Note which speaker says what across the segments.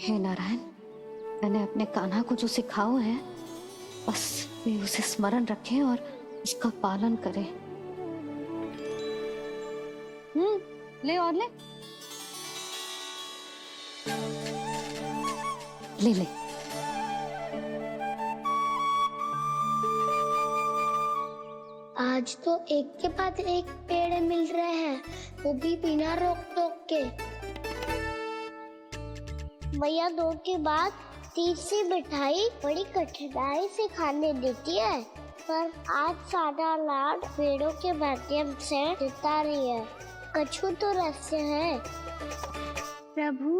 Speaker 1: हे नारायण, मैंने अपने कान्हा को जो सिखाओ है बस वे उसे स्मरण रखे और उसका पालन करे। ले और ले ले ले।
Speaker 2: आज तो एक के बाद एक पेड़ मिल रहे हैं, वो भी बिना रोक टोक के। मैया 2 के बाद तीसरी मिठाई बड़ी कठिनाई से खाने देती है, पर आज सादा लाड पेड़ों के माध्यम से जिता रही है। कछु तो रहस्य है।
Speaker 3: प्रभु,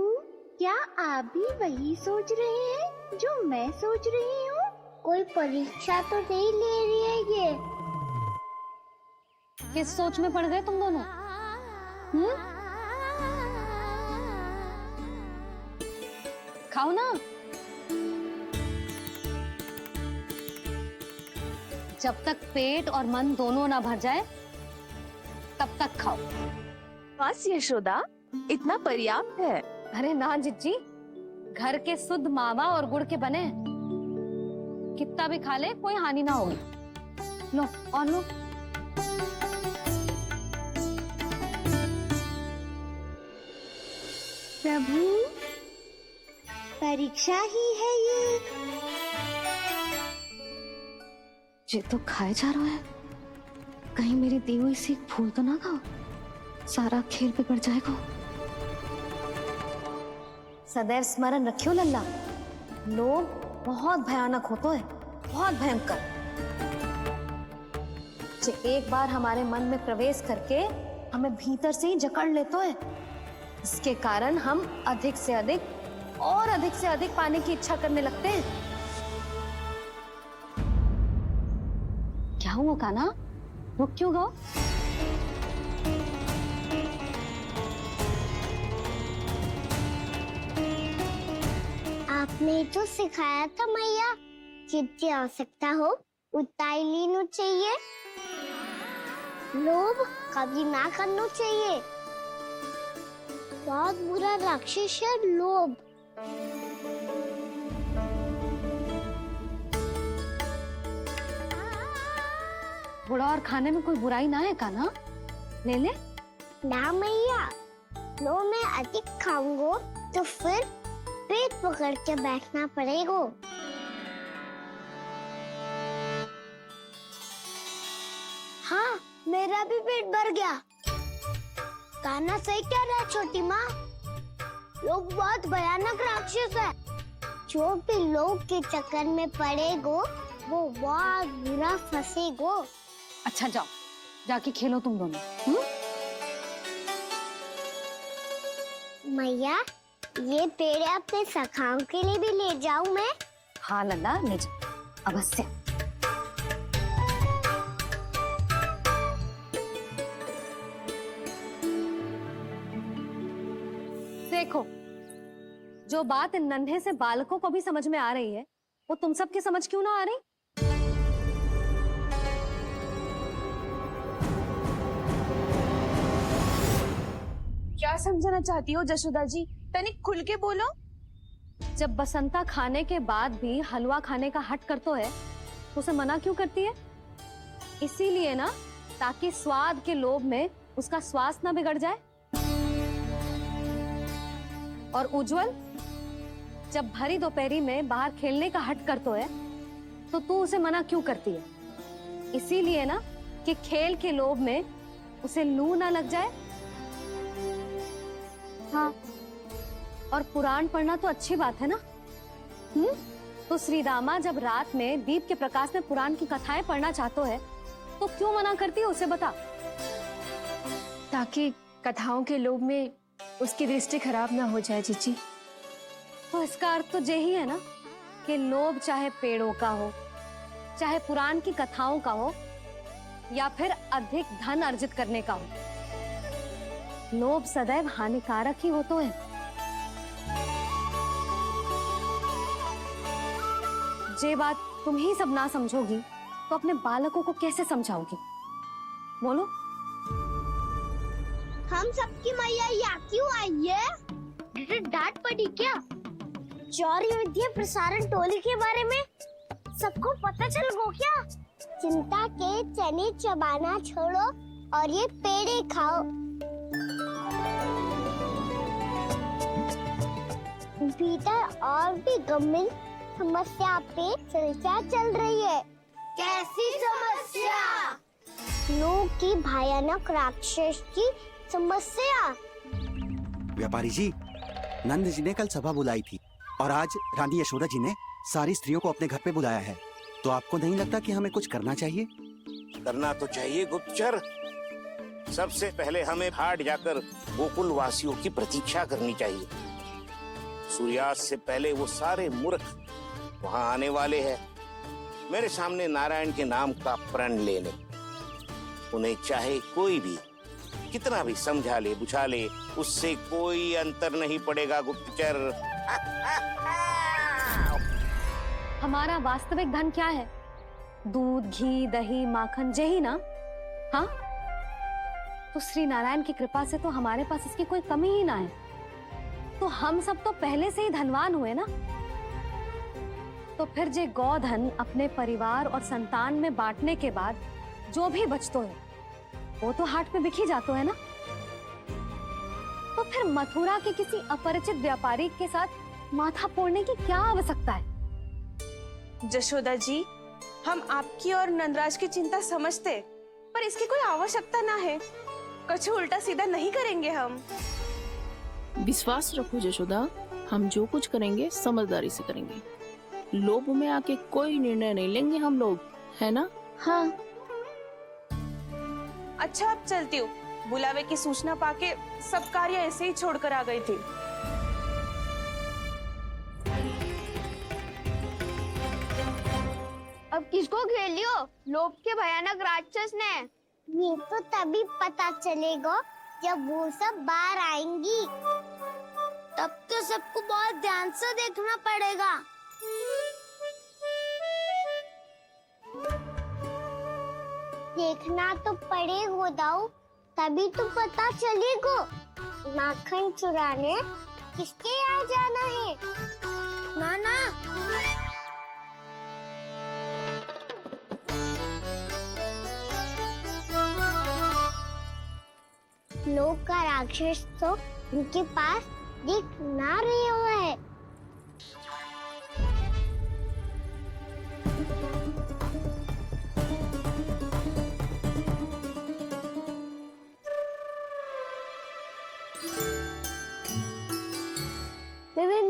Speaker 3: क्या आप भी वही सोच रहे हैं जो मैं सोच रही हूँ?
Speaker 2: कोई परीक्षा तो नहीं ले रही है ये?
Speaker 1: किस सोच में पड़ गए तुम दोनों? खाओ ना। जब तक पेट और मन दोनों ना भर जाए तब तक खाओ।
Speaker 4: बस यशोदा, इतना पर्याप्त है।
Speaker 1: अरे ना जिज्जी, घर के शुद्ध मावा और गुड़ के बने, कितना भी खा ले कोई हानि ना होगी। लो और लो।
Speaker 3: प्रभु, परीक्षा ही है
Speaker 1: ये तो खाए जा रहा है, कहीं मेरी दी हुई सीख फूल तो ना खाओ, सारा खेल बिगड़ जाएगा। सदैव स्मरण रखियो लल्ला, लोभ बहुत भयानक होता है, बहुत भयंकर। जो एक बार हमारे मन में प्रवेश करके हमें भीतर से ही जकड़ लेता है, इसके कारण हम अधिक से अधिक पाने की इच्छा करने लगते हैं। क्या हुआ कान्हा, रुक क्यों गो?
Speaker 2: आपने तो सिखाया था मैया, जितनी आवश्यकता हो उतना ही लेना चाहिए, लोभ कभी ना करना चाहिए। बहुत बुरा राक्षस है लोभ।
Speaker 1: बुरा और खाने में कोई बुराई ना है कान्हा, ले ले।
Speaker 2: ना मैया, लो मैं अधिक खाऊंगा तो फिर पेट पकड़ के बैठना पड़ेगा। हाँ, मेरा भी पेट भर गया। कान्हा सही कह रहा है छोटी माँ, लोग बहुत भयानक राक्षस है। जो भी लोग के चक्कर में पड़ेगो वो बहुत बुरा फंसेगो।
Speaker 1: अच्छा जाओ, जाके खेलो तुम दोनों।
Speaker 2: मैया, ये पेड़ अपने सखाओं के लिए भी ले जाऊं मैं?
Speaker 1: हाँ लल्ला, ले जाओ अवश्य। देखो, जो बात इन नन्हे से बालकों को भी समझ में आ रही है, वो तुम सबकी समझ क्यों ना आ रही?
Speaker 4: क्या समझाना चाहती हो जशोदा जी? तनिक खुल के बोलो।
Speaker 1: जब बसंता खाने के बाद भी हलवा खाने का हट करतो है तो उसे मना क्यों करती है? इसीलिए ना, ताकि स्वाद के लोभ में उसका स्वास्थ्य ना बिगड़ जाए। और उज्जवल, जब भरी दोपहरी में बाहर खेलने का हट करतो है तो तू उसे मना क्यों करती है? इसीलिए ना कि खेल के लोभ में उसे लू ना लग जाए। हाँ, और पुराण पढ़ना तो अच्छी बात है ना। तो श्री रामा जब रात में दीप के प्रकाश में पुराण की कथाएं पढ़ना चाहते है तो क्यों मना करती है? उसे बता।
Speaker 5: ताकि कथाओं के लोभ में उसकी दृष्टि खराब ना हो जाए जीजी।
Speaker 1: तो इसका अर्थ तो यही है ना कि लोभ चाहे पेड़ों का हो, चाहे पुराण की कथाओं का हो, या फिर अधिक धन अर्जित करने का हो, लोभ सदैव हानिकारक ही होता है। ये बात तुम ही सब ना समझोगी तो अपने बालकों को कैसे समझाओगी? बोलो।
Speaker 2: हम सबकी मैया यहाँ क्यों आई है? डांट पड़ी क्या? चौरी विद्या प्रसारण टोली के बारे में सबको पता चल गो क्या? चिंता के चने चबाना छोड़ो और ये पेड़े खाओ। भीतर और भी गंभीर समस्या पे चर्चा चल रही है। कैसी समस्या? लोग की भयानक राक्षस की समस्या।
Speaker 6: व्यापारी जी, नंद जी ने कल सभा बुलाई थी और आज रानी यशोदा जी ने सारी स्त्रियों को अपने घर पे बुलाया है। तो आपको नहीं लगता कि हमें कुछ करना चाहिए?
Speaker 7: करना तो चाहिए गुप्तचर। सबसे पहले हमें हाट जाकर गोकुल वासियों की प्रतीक्षा करनी चाहिए। सूर्यास्त से पहले वो सारे मूर्ख वहाँ आने वाले हैं, मेरे सामने नारायण के नाम का प्रण लेने। उन्हें चाहे कोई भी कितना भी समझा ले बुझा ले, उससे कोई अंतर नहीं पड़ेगा गुप्तचर।
Speaker 1: हमारा वास्तविक धन क्या है? दूध, घी, दही, माखन, यही ना? हाँ, तो श्री नारायण की कृपा से तो हमारे पास इसकी कोई कमी ही ना है। तो हम सब तो पहले से ही धनवान हुए ना। तो फिर जे गोधन अपने परिवार और संतान में बांटने के बाद जो भी बचतो है वो तो हाट पे बिखी जातो है ना। तो फिर मथुरा के किसी अपरिचित व्यापारी के साथ माथा फोड़ने की क्या आवश्यकता है?
Speaker 4: जशोदा जी, हम आपकी और नंदराज की चिंता समझते, पर इसकी कोई आवश्यकता ना है। कछु उल्टा सीधा नहीं करेंगे हम।
Speaker 8: विश्वास रखो जशोदा, हम जो कुछ करेंगे समझदारी से करेंगे। लोभ में आके कोई निर्णय नहीं लेंगे हम लोग, है ना?
Speaker 3: हाँ।
Speaker 4: अच्छा, अब चलती हूँ। बुलावे की सूचना पाके सब कार्य ऐसे ही छोड़कर आ गई थी।
Speaker 2: अब किसको घेर लियो? लोभ के भयानक राक्षस ने। ये तो तभी पता चलेगा जब वो सब बाहर आएंगी। तब तो सबको बहुत ध्यान से देखना पड़ेगा। देखना तो पड़ेगा दाऊ, तभी तो पता चलेगा माखन चुराने किसके यहाँ जाना है। नाना, लोग का राक्षस तो उनके पास दिख ना रहे हुआ है।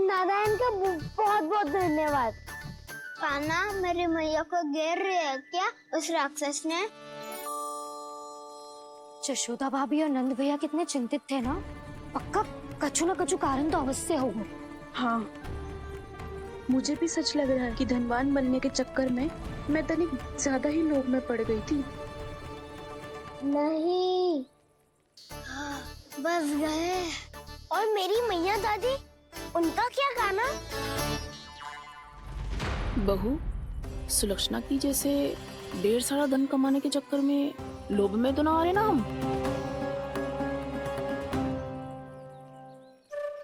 Speaker 2: नारायण का बहुत बहुत धन्यवाद। कान्हा, मेरी मैया को घेर रहे है क्या उस राक्षस ने?
Speaker 1: यशोदा भाभी और नंद भैया कितने चिंतित थे ना। पक्का कछु ना कछु कारण तो अवश्य होगा।
Speaker 5: हाँ, मुझे भी सच लग रहा है कि धनवान बनने के चक्कर में मैं तनिक ज्यादा ही लोभ में पड़ गई थी।
Speaker 2: नहीं, बस गए। और मेरी मैया दादी, उनका क्या गाना?
Speaker 8: बहू, सुलक्षणा की जैसे ढेर सारा धन कमाने के चक्कर में लोभ में तो ना आ रहे ना हम।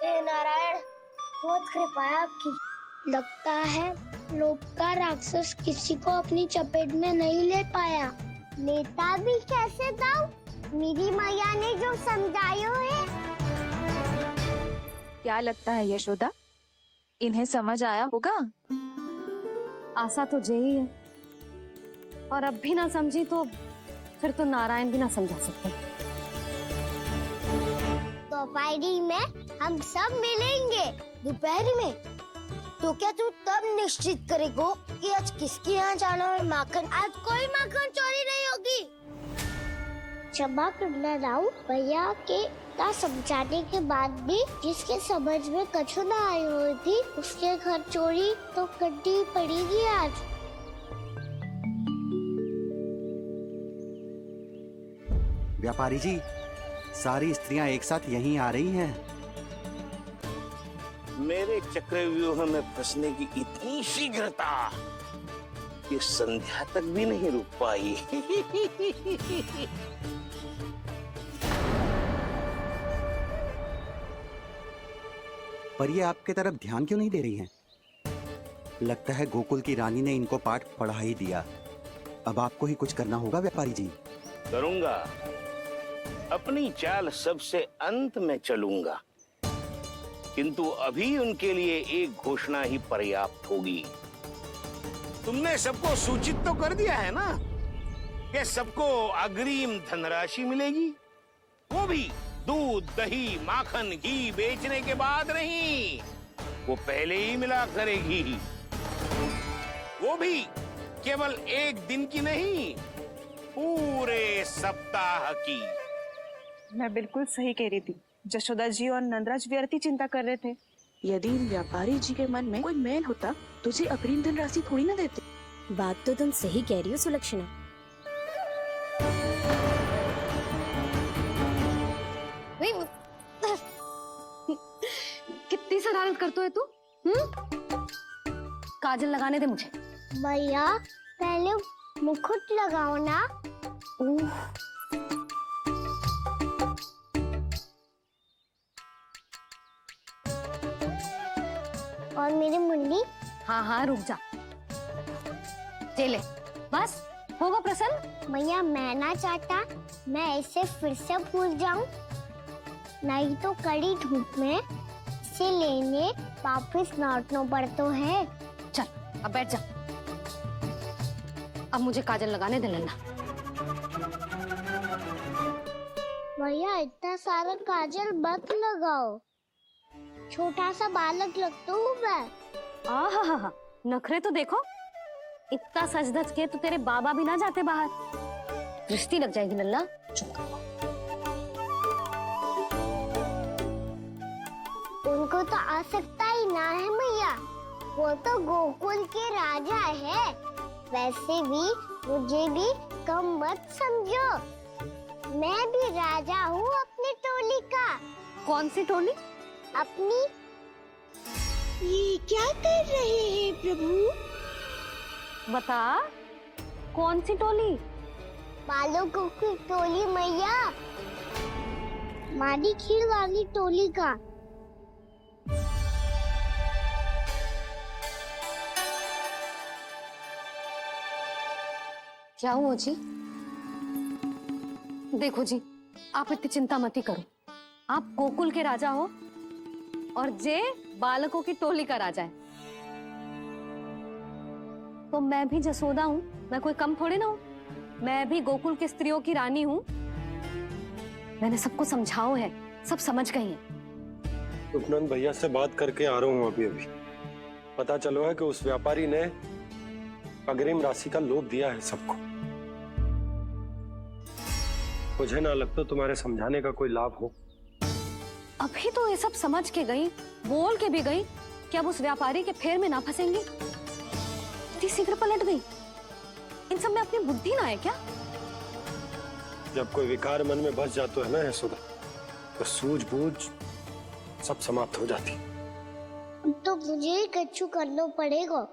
Speaker 2: हे नारायण, बहुत कृपा है आपकी। लगता है लोभ का राक्षस किसी को अपनी चपेट में नहीं ले पाया। लेता भी कैसे दाऊ? मेरी मैया ने जो समझायो है।
Speaker 4: क्या लगता है यशोदा, इन्हें समझ आया होगा?
Speaker 1: आशा तो यही है, और अब भी ना समझी तो फिर तो नारायण भी ना समझा सकते।
Speaker 2: दोपहरी में हम सब मिलेंगे। दोपहरी में? तो क्या तू तब निश्चित करेगो कि आज किसके यहाँ जाना है माखन? आज कोई माखन चोरी नहीं होगी। क्षमा करना दाऊ, भैया के का समझाने के बाद भी जिसके समझ में कछु ना आई हुई थी उसके घर चोरी तो करनी पड़ेगी आज।
Speaker 6: व्यापारी जी, सारी स्त्रियां एक साथ यहीं आ रही हैं।
Speaker 7: मेरे चक्रव्यूह में फंसने की इतनी शीघ्रता कि संध्या तक भी नहीं रुक पाई।
Speaker 6: पर ये आपके तरफ ध्यान क्यों नहीं दे रही हैं? लगता है गोकुल की रानी ने इनको पाठ पढ़ा ही दिया। अब आपको ही कुछ करना होगा व्यापारी जी।
Speaker 7: करूंगा, अपनी चाल सबसे अंत में चलूंगा, किंतु अभी उनके लिए एक घोषणा ही पर्याप्त होगी। तुमने सबको सूचित तो कर दिया है ना कि सबको अग्रिम धनराशि मिलेगी, वो भी दूध, दही, माखन, घी बेचने के बाद नहीं, वो पहले ही मिला करेगी। वो भी केवल एक दिन की नहीं, पूरे सप्ताह की।
Speaker 4: मैं बिल्कुल सही कह रही थी। जशोदा जी और नंदराज व्यर्थ ही चिंता कर रहे थे।
Speaker 5: यदि इन व्यापारी जी के मन में कोई मैल होता तुझे अग्रिम धनराशि थोड़ी ना देते।
Speaker 1: बात तो तुम सही कह रही हो सुलक्षणा। कितनी शरारत करते है तू? काजल लगाने दे मुझे।
Speaker 2: भैया पहले मुकुट लगाओ ना। और मेरी मुन्नी।
Speaker 1: हाँ हाँ रुक जा। चले बस होगा प्रसन्न।
Speaker 2: भैया मैं ना चाहता मैं इसे फिर से भूल जाऊं, नहीं तो कड़ी धूप में इसे लेने वापस लौटना पड़ता है।
Speaker 1: चल अब बैठ जा। अब मुझे काजल लगाने दे लल्ला।
Speaker 2: भैया इतना सारा काजल मत लगाओ, छोटा सा बालक लगता हूँ मैं।
Speaker 1: आहा, नखरे तो देखो। इतना सज धज के तो तेरे बाबा भी ना जाते बाहर, दृष्टि लग जाएगी लल्ला।
Speaker 2: उनको तो आ सकता ही ना है भैया, वो तो गोकुल के राजा है। वैसे भी मुझे भी कम मत समझो, मैं भी राजा हूँ अपनी टोली का।
Speaker 1: कौन सी टोली?
Speaker 2: अपनी।
Speaker 3: ये क्या कर रहे हैं प्रभु?
Speaker 1: बता, कौन सी टोली?
Speaker 2: बालकों की टोली मैया, मारी खीर वाली टोली का।
Speaker 1: क्या हुआ जी? देखो जी, आप इतनी चिंता मत ही करो। आप गोकुल के राजा हो और जे बालकों की टोली का राजा है, तो मैं भी जसोदा हूँ। मैं कोई कम थोड़ी ना हूँ। मैं भी गोकुल की स्त्रियों की रानी हूँ। मैंने सबको समझाओ है, सब समझ गई हैं।
Speaker 9: उपनंद भैया से बात करके आ रहा हूँ अभी। पता चलो है कि उस व्यापारी ने अग्रिम राशि का लोभ दिया है सबको। मुझे ना लगता तुम्हारे समझाने का कोई लाभ हो।
Speaker 1: अभी तो ये सब समझ के गई, बोल के भी गई कि अब उस व्यापारी के फेर में ना फंसेंगी। इतनी शीघ्र पलट गई। इन सब में अपनी बुद्धि ना है क्या?
Speaker 9: जब कोई विकार मन में बस जाता है ना यशोदा, तो सूझबूझ सब समाप्त हो जाती।
Speaker 2: तो मुझे ही कच्चू करना पड़ेगा।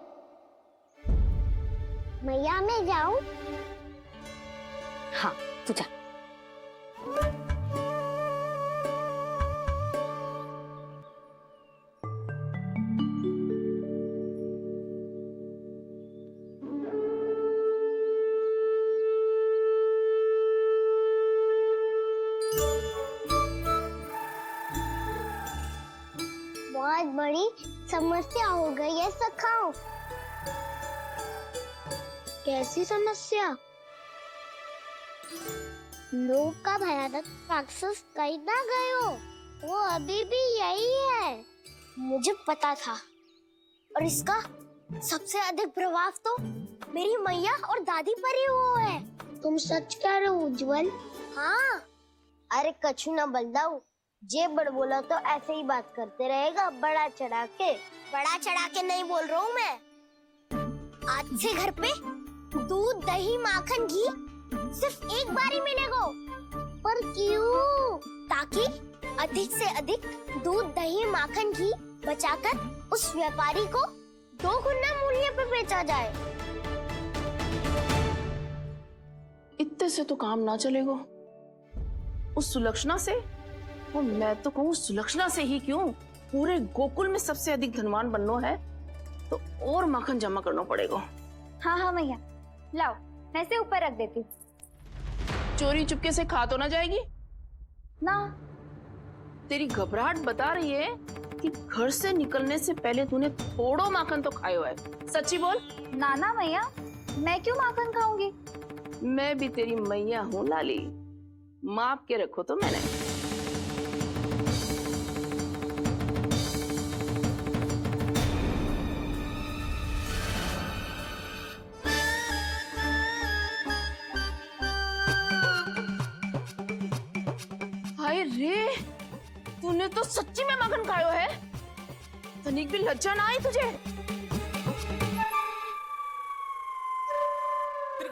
Speaker 2: मैया मैं जाऊं?
Speaker 1: हाँ तू जा।
Speaker 2: बहुत बड़ी समस्या हो गई है सखाओ। कैसी समस्या? लोभ का भयानक राक्षस कहीं ना गयो, वो अभी भी यही है। मुझे पता था, और इसका सबसे अधिक प्रभाव तो मेरी मैया और दादी पर ही हुआ है। तुम सच कह रहे हो उज्जवल? हाँ। अरे कछु ना बलदाऊ, जे बड़ बोला तो ऐसे ही बात करते रहेगा बड़ा चढ़ा के। बड़ा चढ़ा के नहीं बोल रहा हूँ मैं। आज से घर पे दूध, दही, माखन, घी सिर्फ एक बार ही मिलेगा। पर क्यों? ताकि अधिक से अधिक दूध, दही, माखन, घी बचाकर उस व्यापारी को 2 गुना मूल्य पे बेचा जाए।
Speaker 8: इतने से तो काम ना चलेगा। उस सुलक्षणा से, और मैं तो कहूँ सुलक्षणा से ही क्यों, पूरे गोकुल में सबसे अधिक धनवान बनना है तो और माखन जमा करना पड़ेगा।
Speaker 3: हाँ हाँ मैया, लाओ मैं से ऊपर रख देती हूँ।
Speaker 8: चोरी चुपके से खा तो ना जाएगी
Speaker 3: ना,
Speaker 8: तेरी घबराहट बता रही है कि घर से निकलने से पहले तूने थोड़ो माखन तो खाया है। सच्ची बोल।
Speaker 3: ना ना मैया, मैं क्यों माखन खाऊंगी?
Speaker 8: मैं भी तेरी मैया हूँ लाली, माप के रखो तो मैंने। हाय रे, तूने तो सच्ची में माखन खायो है। तनिक भी लज्जा ना आई तुझे?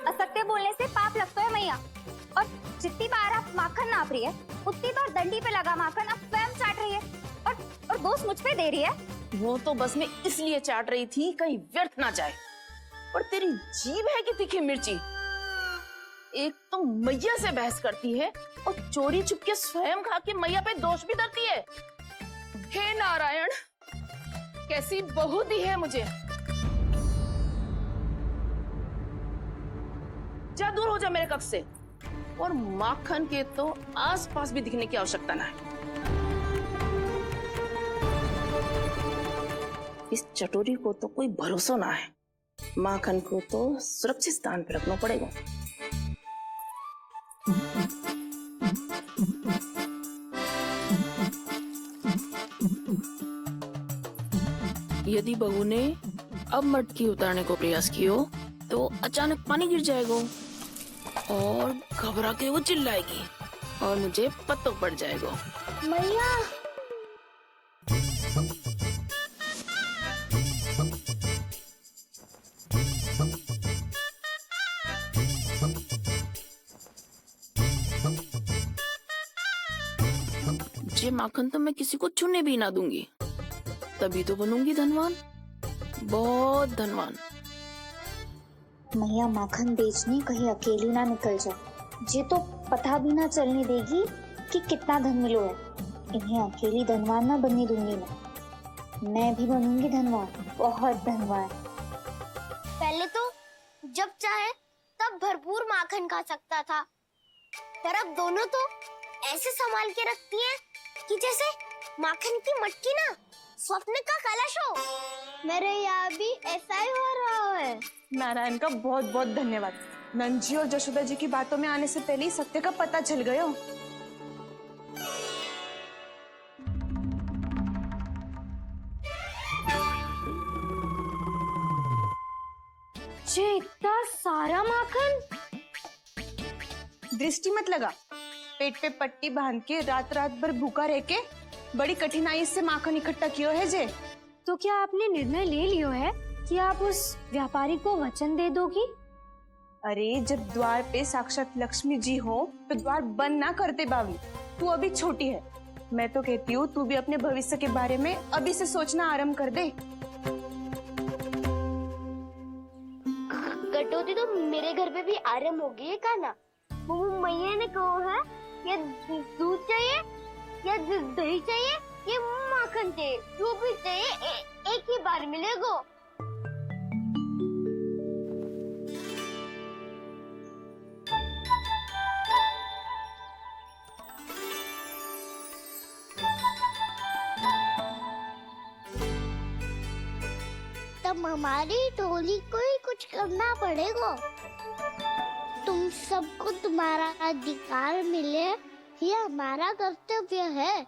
Speaker 3: असत्य बोलने से पाप लगता है मैया। और जितनी बार आप माखन नाप रही है उतनी बार डंडी पे लगा माखन आप स्वयं चाट रही है और दोष मुझ पे दे रही है।
Speaker 8: वो तो बस मैं इसलिए चाट रही थी कहीं व्यर्थ ना जाए। पर तेरी जीभ है कि तीखी मिर्ची। एक तो मैया से बहस करती है और चोरी चुपके स्वयं खा के मैया पे दोष भी धरती है। हे नारायण, कैसी बहू दी है मुझे। जा दूर हो जा मेरे कक्ष से, और माखन के तो आसपास भी दिखने की आवश्यकता ना है। इस चटोरी को तो कोई भरोसा ना है। माखन को तो सुरक्षित स्थान पर रखना पड़ेगा। यदि बहू ने अब मटकी उतारने को प्रयास किया तो अचानक पानी गिर जाएगा और घबरा के वो चिल्लाएगी और मुझे पता पड़ जाएगा।
Speaker 2: मैया
Speaker 8: ये माखन तो मैं किसी को छूने भी ना दूंगी, तभी तो बनूंगी धनवान, बहुत धनवान।
Speaker 3: मैया माखन बेचने कहीं अकेली ना निकल जाए। ये तो पता भी ना चलने देगी कि कितना धन मिलो है। इन्हें अकेली धनवान ना बनने दूंगी मैं भी बनूंगी धनवान, बहुत धनवान।
Speaker 2: पहले तो जब चाहे तब भरपूर माखन खा सकता था, पर अब दोनों तो ऐसे संभाल के रखती हैं कि जैसे माखन की मटकी ना स्वप्न का कलश हो। मेरे यहाँ भी ऐसा ही हो रहा है।
Speaker 4: नारायण का बहुत बहुत धन्यवाद। नंद जी और जशोदा जी की बातों में आने से पहले ही सत्य का पता चल गया।
Speaker 1: ये इतना सारा माखन।
Speaker 4: दृष्टि मत लगा, पेट पे पट्टी बांध के रात रात भर भूखा रह के बड़ी कठिनाई से माखन इकट्ठा किया है जे।
Speaker 1: तो क्या आपने निर्णय ले लियो है कि आप उस व्यापारी को वचन दे दोगी?
Speaker 4: अरे जब द्वार पे साक्षात लक्ष्मी जी हो तो द्वार बंद ना करते बावली। तू अभी छोटी है, मैं तो कहती हूँ तू भी अपने भविष्य के बारे में अभी से सोचना आरंभ कर दे।
Speaker 2: कटौती तो मेरे घर पे भी आरंभ हो गई है का ना। मैया ने कहा है ये दूध चाहिए या दही चाहिए ये माखन चाहिए, जो भी चाहिए एक ही बार मिलेगा। तब हमारी टोली को ही कुछ करना पड़ेगा। तुम सबको तुम्हारा अधिकार मिले, ये हमारा कर्तव्य है।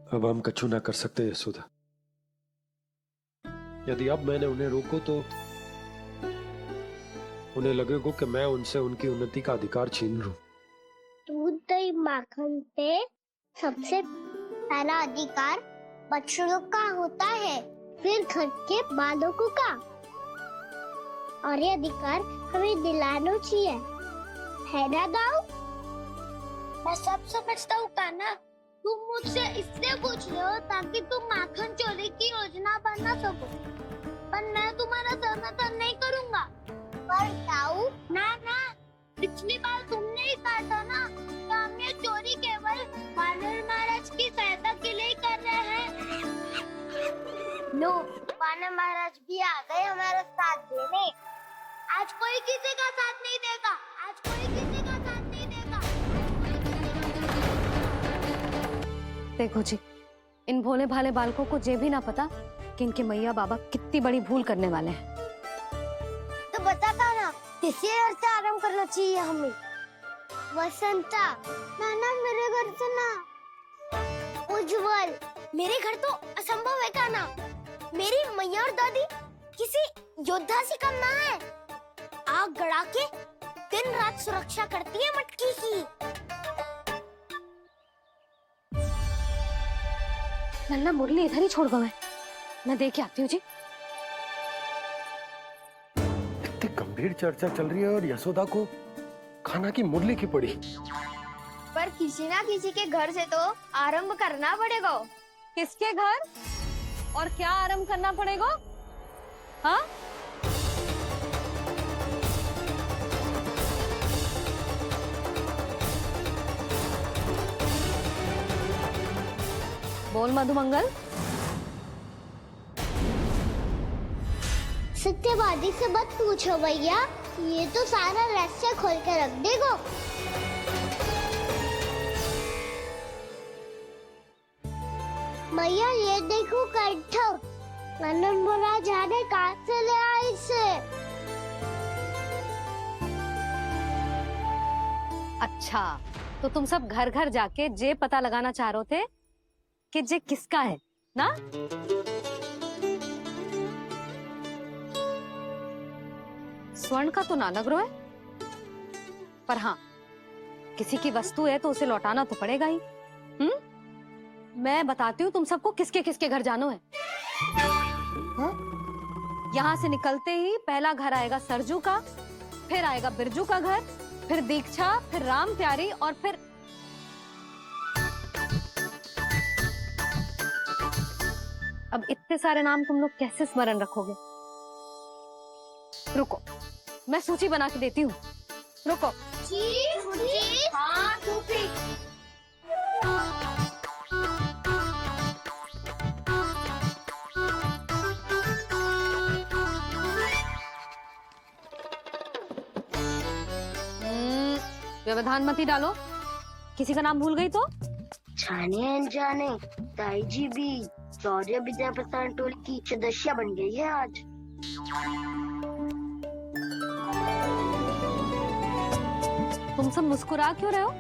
Speaker 9: अब हम कछु ना कर सकते यशोदा। यदि अब मैंने उन्हें रोको तो उन्हें लगेगा कि मैं उनसे उनकी उन्नति का अधिकार छीन लूं।
Speaker 2: दूध दही माखन पे सबसे पहला अधिकार बच्चों का होता है, फिर घर के बालकों का, और ये अधिकार हमें दिलाना चाहिए, है ना दाऊ? मैं सब समझता हूँ कान्हा, तुम मुझसे इसलिए पूछ रहे हो ताकि तुम माखन चोरी की योजना बना सको, पर मैं तुम्हारा समर्थन नहीं करूँगा। पर दाऊ ना ना लो, कान्हा महाराज भी आ गए हमारा साथ देने। आज कोई किसी का साथ नहीं देगा, आज कोई किसी का साथ नहीं देगा।
Speaker 1: देखो जी, इन भोले भाले बालकों को ये भी ना पता कि इनके मैया बाबा कितनी बड़ी भूल करने वाले हैं।
Speaker 2: तो बताता ना, किसी घर से आराम करना चाहिए हमें। वसंता, नाना मेरे घर से ना। उज्जवल, मेरे घर तो असंभव है कान्हा। मेरी मैया और दादी किसी योद्धा से कम ना है। आग गड़ा के दिन रात सुरक्षा करती है मटकी की।
Speaker 1: नन्ना मुरली इधर ही छोड़ गए, मैं देख के आती हूँ जी।
Speaker 9: इतनी गंभीर चर्चा चल रही है और यशोदा को खाना की मुरली की पड़ी।
Speaker 2: पर किसी ना किसी के घर से तो आरंभ करना पड़ेगा।
Speaker 1: किसके घर और क्या आरंभ करना पड़ेगा? हाँ, बोल मधुमंगल।
Speaker 2: सत्यवादी से मत पूछो भैया, ये तो सारा रहस्य खोल के रख देगा। भैया ये देखो कंठक, नंदन महाराज जाने कहाँ से ले आए इसे।
Speaker 1: अच्छा, तो तुम सब घर घर जाके जे पता लगाना चाह रहे थे कि जे किसका है ना? स्वर्ण का तो ना लग रहा है, पर हाँ, किसी की वस्तु है तो उसे लौटाना तो पड़ेगा ही। मैं बताती हूँ तुम सबको किसके किसके घर जानो है। यहाँ से निकलते ही पहला घर आएगा सरजू का, फिर आएगा बिरजू का घर, फिर दीक्षा, फिर राम प्यारी और फिर अब इतने सारे नाम तुम लोग कैसे स्मरण रखोगे? रुको, मैं सूची बना के देती हूँ। रुको।
Speaker 2: हाँ,
Speaker 1: व्यवधान मत ही डालो, किसी का नाम भूल गई तो?
Speaker 2: जाने अनजाने ताई जी भी शौर्य विद्या प्रसारण टोली की सदस्य बन गई है आज।
Speaker 1: तुम सब मुस्कुरा क्यों रहे हो?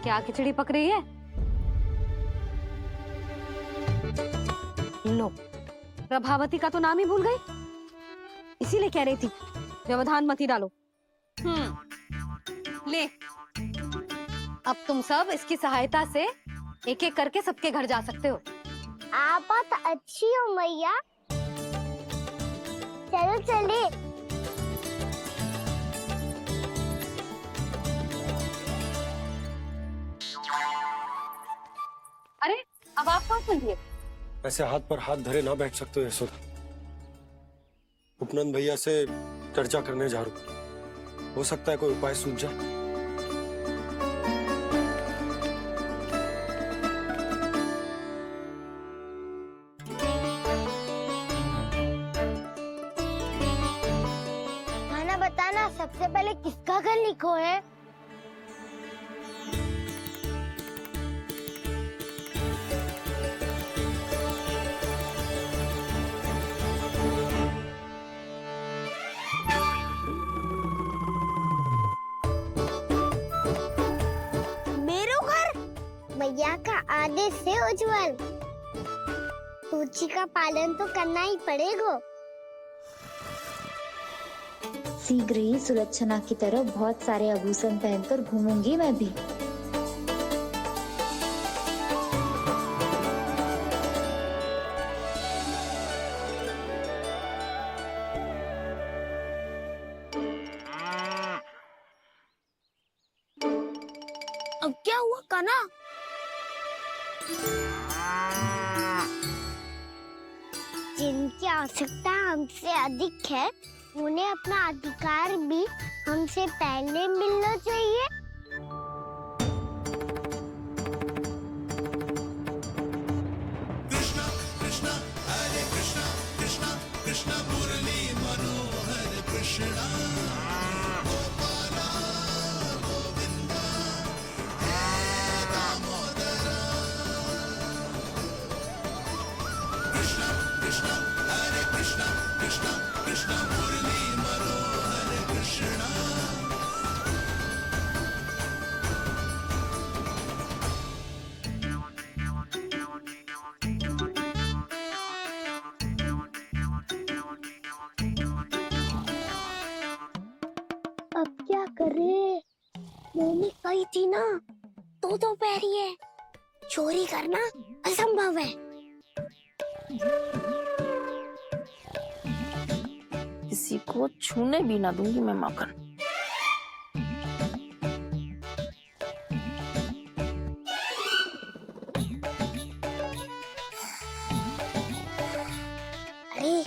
Speaker 1: क्या खिचड़ी पक रही है? लो, प्रभावती का तो नाम ही भूल गई, इसीलिए कह रही थी व्यवधान मत ही डालो। ले, अब तुम सब इसकी सहायता से एक एक करके सबके घर जा सकते हो।
Speaker 2: आप बात अच्छी हो मैया, चलो चले।
Speaker 1: अरे, अब आप कहाँ चलिए?
Speaker 9: ऐसे हाथ पर हाथ धरे ना बैठ सकते हो यशोदा। उपनंद भैया से चर्चा करने जा रहा हूं, हो सकता है कोई उपाय सूझ जाए।
Speaker 2: खाना बताना, सबसे पहले किसका घर लिखो है? मैया का आदेश से उज्जवल, सूची का पालन तो करना ही पड़ेगा।
Speaker 3: शीघ्र ही सुलक्षणा की तरह बहुत सारे आभूषण पहनकर घूमूंगी मैं भी।
Speaker 2: अब क्या हुआ कान्हा? जिनकी आवश्यकता हमसे अधिक है, उन्हें अपना अधिकार भी हमसे पहले मिलना चाहिए।
Speaker 10: Krishna
Speaker 2: अब क्या करे? मम्मी कही थी ना, दो पैरी है, चोरी करना असंभव है।
Speaker 8: किसी को छूने भी ना दूंगी मैं माखन।
Speaker 2: अरे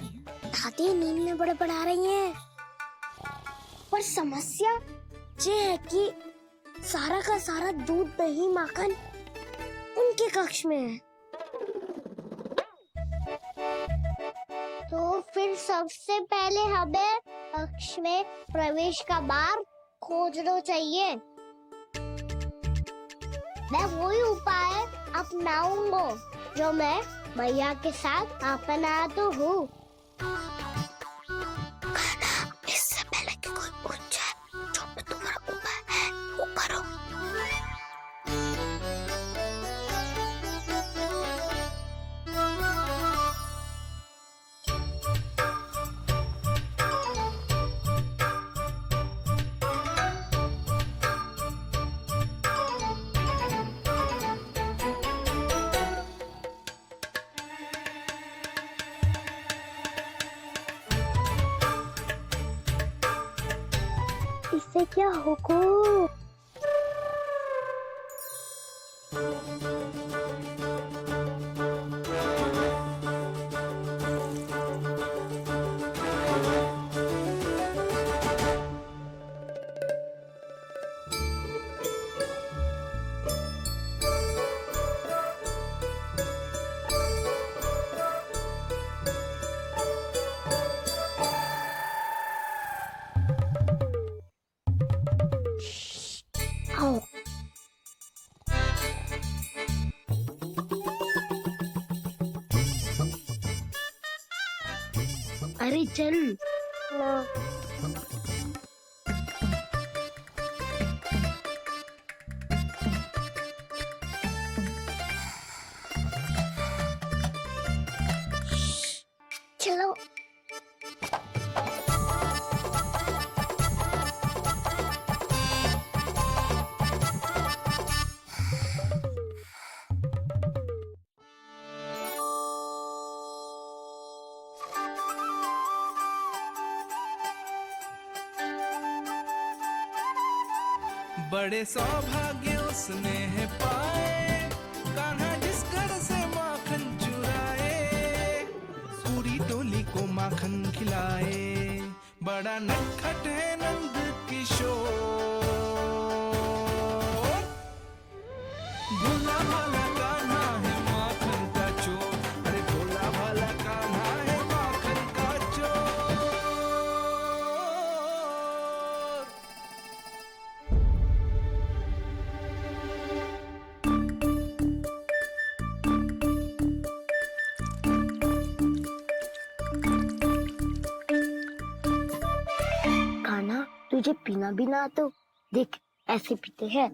Speaker 2: दादी नींद में बड़बड़ा रही हैं। पर समस्या ये है कि सारा का सारा दूध दही माखन उनके कक्ष में है। तो फिर सबसे पहले हमें कक्ष में प्रवेश का मार्ग खोजना चाहिए। मैं वही उपाय अपनाऊंगा जो मैं मैया के साथ अपनाता हूँ। इससे पहले कि कोई पूछ जाए, जो भी तुम्हारा उपाय है वो करो। इससे क्या होगा? आओ। अरे चल ना। चलो।
Speaker 10: बड़े सौभाग्य उसने है पाए, कान्हा जिस घर से माखन चुराए, पूरी टोली को माखन खिलाए, बड़ा नटखट है नंद किशोर। भोला भाला कान्हा है माखन का चोर, अरे भोला भाला कान्हा है माखन का चोर।
Speaker 2: कान्हा तुझे पीना भी ना तो देख ऐसे पीते हैं।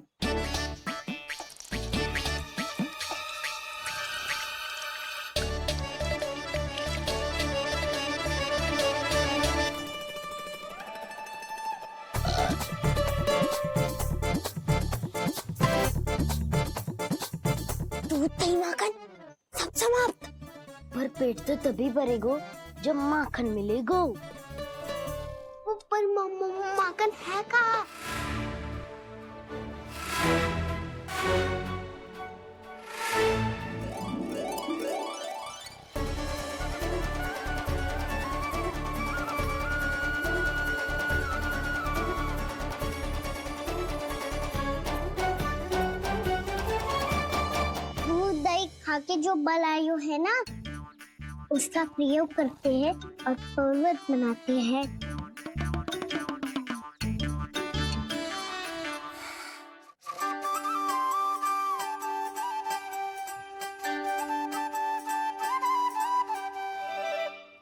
Speaker 2: दूध दही माखन सब समाप्त। पर पेट तो तभी भरेगो जब माखन मिलेगो। पर माखन है कहाँ? दूध दही खा के जो बल आयु है ना, उसका प्रयोग करते हैं और पर्वत बनाते हैं।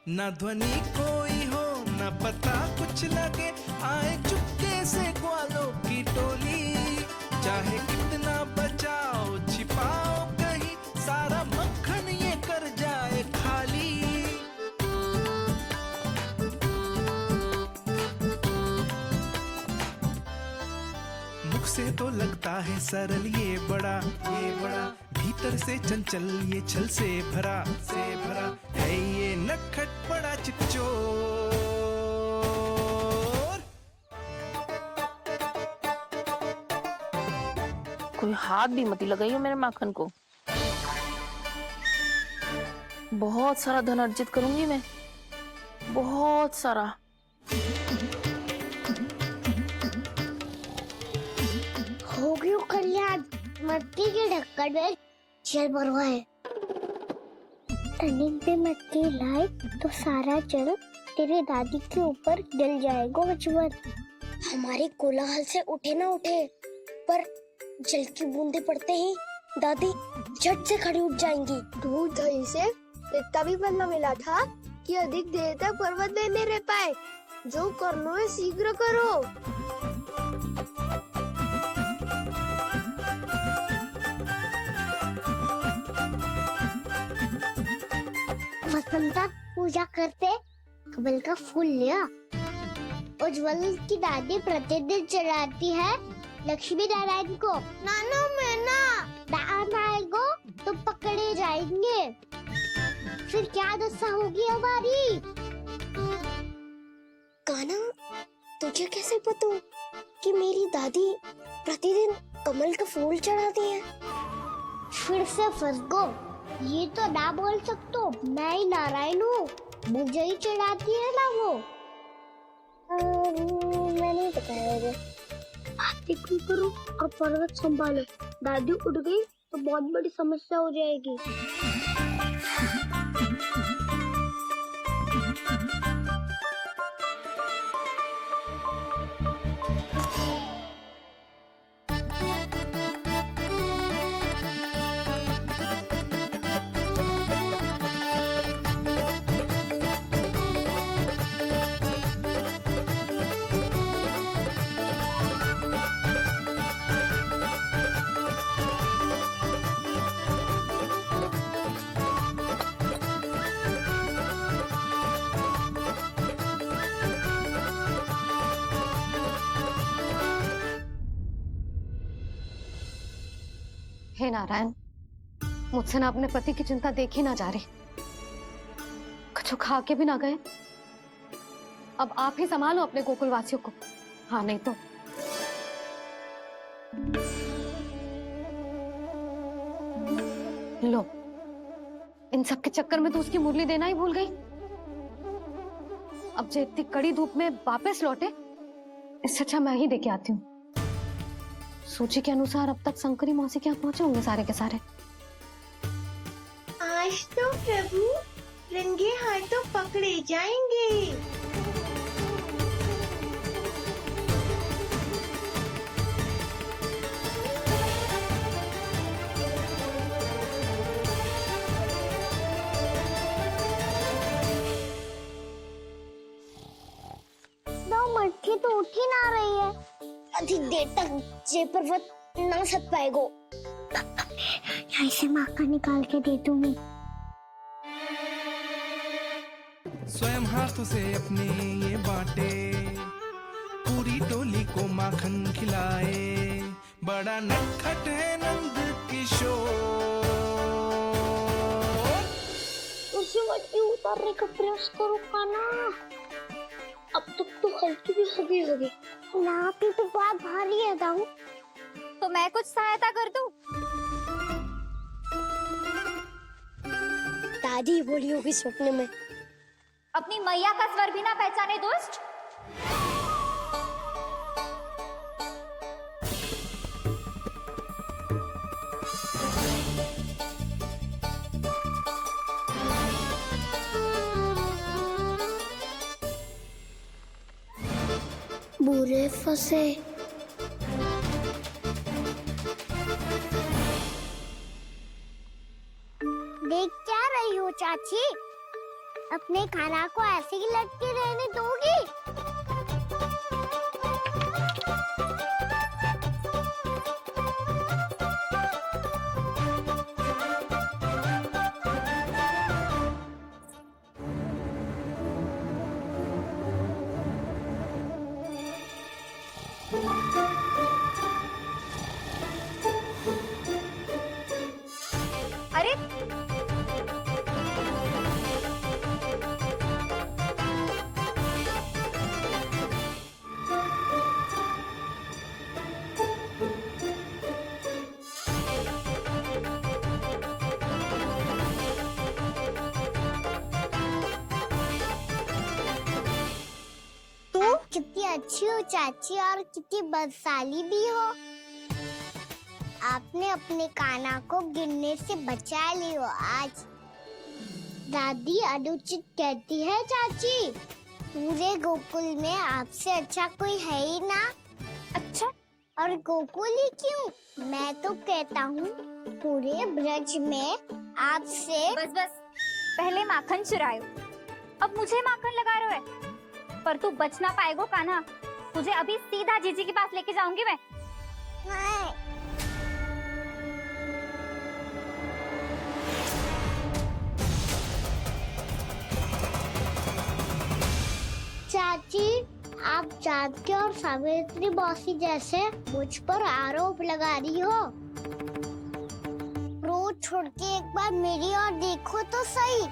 Speaker 10: न ध्वनि कोई हो न पता कुछ लगे, आए चुपके से ग्वालों की टोली। चाहे कितना बचाओ छिपाओ कहीं, सारा मक्खन ये कर जाए खाली। मुख से तो लगता है सरल ये बड़ा भीतर से चंचल ये छल से भरा है ये नटखट बड़ा चिकचोर।
Speaker 8: कोई हाथ भी मत लगाइयो मेरे माखन को। बहुत सारा धन अर्जित करूंगी मैं, बहुत सारा।
Speaker 2: हो गयो कल्याण, मटकी के ढक्कन में जल भरवा है। टर्निंग पे मटकी लाए तो सारा जल तेरे दादी के ऊपर डल जाएगा बचवन। हमारे कोलाहल से उठे ना उठे, पर जल की बूंदे पड़ते ही दादी झट से खड़ी उठ जाएंगी। दूध दही से इतना भी बदला मिला था कि अधिक देर तक पर्वत में नहीं रह पाए। जो करना है शीघ्र करो। वसंता पूजा करते कमल का फूल लिया। उज्जवल की दादी प्रतिदिन चढ़ाती है लक्ष्मी नारायण को। नाना मैं ना आएगो तो पकड़े जाएंगे। फिर क्या दशा होगी हमारी? कान्हा, तुझे कैसे पता कि मेरी दादी प्रतिदिन कमल का फूल चढ़ाती है? फिर से फंस गो। ये तो ना बोल सकते, मैं ही नारायण हूँ, मुझे ही चढ़ाती है ना वो। मैं नहीं बताया। क्यों करो और पर्वत संभालो। दादी उठ गई तो बहुत बड़ी समस्या हो जाएगी।
Speaker 1: हे नारायण, मुझसे ना अपने पति की चिंता देखी ना जा रही, कुछ खा के भी ना गए। अब आप ही संभालो अपने गोकुलवासियों को। हाँ नहीं तो लो, इन सब के चक्कर में तो उसकी मुरली देना ही भूल गई। अब जो इतनी कड़ी धूप में वापस लौटे, इससे अच्छा मैं ही देके आती हूँ। सूची के अनुसार अब तक शंकरी मौसी के यहाँ पहुंचे होंगे सारे के सारे।
Speaker 2: आज तो प्रभु रंगे हाथों पकड़े जाएंगे। मटकी तो उठ ही ना रही है। अधिक देर तक ये पर्वत ना सक पाएगो। यहाँ से माखन निकाल के दे दूंगी।
Speaker 10: स्वयं हाथों से अपने ये बांटे, पूरी टोली को माखन खिलाए। बड़ा नटखट है नंद किशोर।
Speaker 2: उसे मटकी उतारने का प्रयास करो कान्हा। अब तक तो हल्की भी होगी। नापी तो बहुत भारी है दाऊ।
Speaker 3: तो मैं कुछ सहायता कर दूं?
Speaker 2: दादी बोली होगी सपने में।
Speaker 3: अपनी मैया का स्वर भी ना पहचाने दुष्ट।
Speaker 2: बुरे फंसे। देख क्या रही हो चाची? अपने खाना को ऐसे ही लटके रहने दोगी?
Speaker 3: अरे
Speaker 2: कितनी अच्छी हो चाची और कितनी बदसाली भी हो। आपने अपने काना को गिरने से बचा ली हो आज। दादी अनुचित कहती है चाची, पूरे गोकुल में आपसे अच्छा कोई है ही ना। अच्छा, और गोकुल ही क्यों, मैं तो कहता हूँ पूरे ब्रज में आपसे।
Speaker 3: बस बस, पहले माखन चुरायो, अब मुझे माखन लगा रहे हो। पर तू बच ना पाएगो कान्हा, तुझे अभी सीधा जीजी के पास लेके जाऊंगी मैं।
Speaker 2: नहीं। चाची, आप जानकी और सावित्री मौसी जैसे मुझ पर आरोप लगा रही हो। रोज छोड़ के एक बार मेरी ओर देखो तो सही।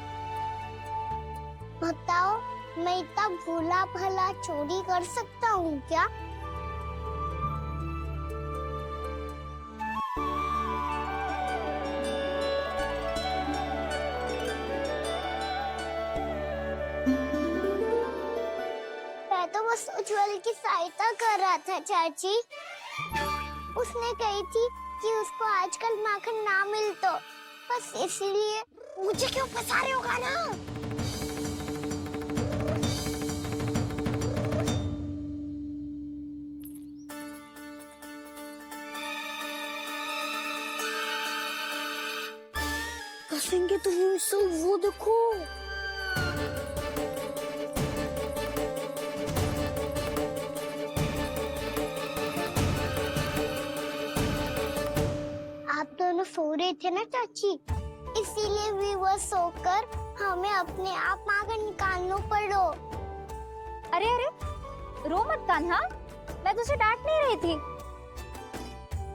Speaker 2: बताओ, मैं इतना भोला भला चोरी कर सकता हूँ क्या? मैं तो बस उज्जवल की सहायता कर रहा था चाची। उसने कही थी कि उसको आजकल माखन ना मिल तो बस इसलिए। मुझे क्यों फंसा रहे हो ना? फंसेंगे तो वो देखो। आप दोनों सो रहे थे ना चाची, इसीलिए विवश सोकर हमें अपने आप माखन निकालना पड़ो।
Speaker 3: अरे अरे, रो मत कान्हा, मैं तुझे डांट नहीं रही थी।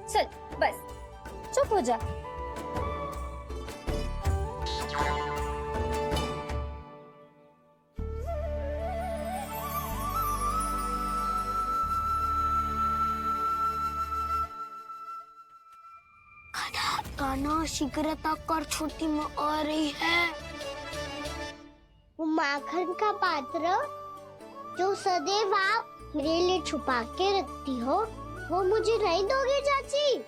Speaker 3: चल बस चुप हो जा।
Speaker 2: कान्हा शीघ्रता कर, छोटी माँ आ रही है। वो माखन का पात्र जो सदैव आप मेरे लिए छुपा के रखती हो, वो मुझे नहीं दोगे चाची?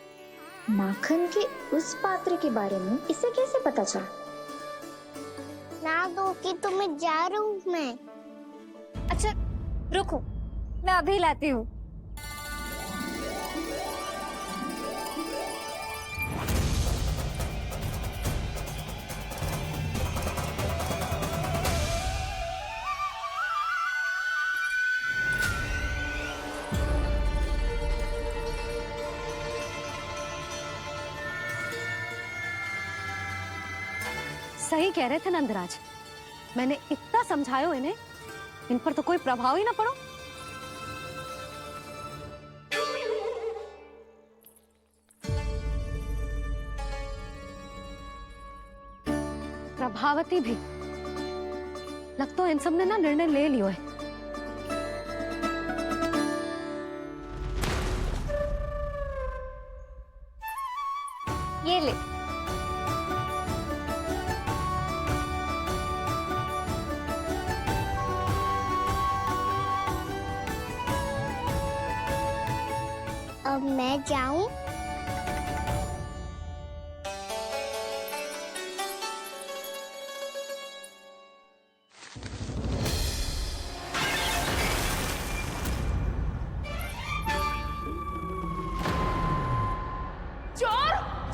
Speaker 3: माखन के उस पात्र के बारे में इसे कैसे पता चला?
Speaker 2: ना दोगी तो मैं जा रहा हूँ मैं।
Speaker 3: अच्छा रुको, मैं अभी लाती हूँ।
Speaker 1: सही कह रहे थे नंदराज, मैंने इतना समझायो इन्हें, इन पर तो कोई प्रभाव ही ना पड़ो। प्रभावती भी लगता है इन सब ने ना निर्णय ले लियो है।
Speaker 3: ये ले।
Speaker 2: अब मैं जाऊं?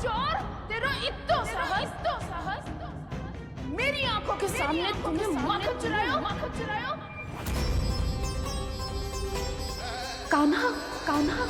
Speaker 8: चोर, तेरा इत्तो साहस, मेरी आंखों के सामने तुमने माखन चुरायो। कान्हा, कान्हा,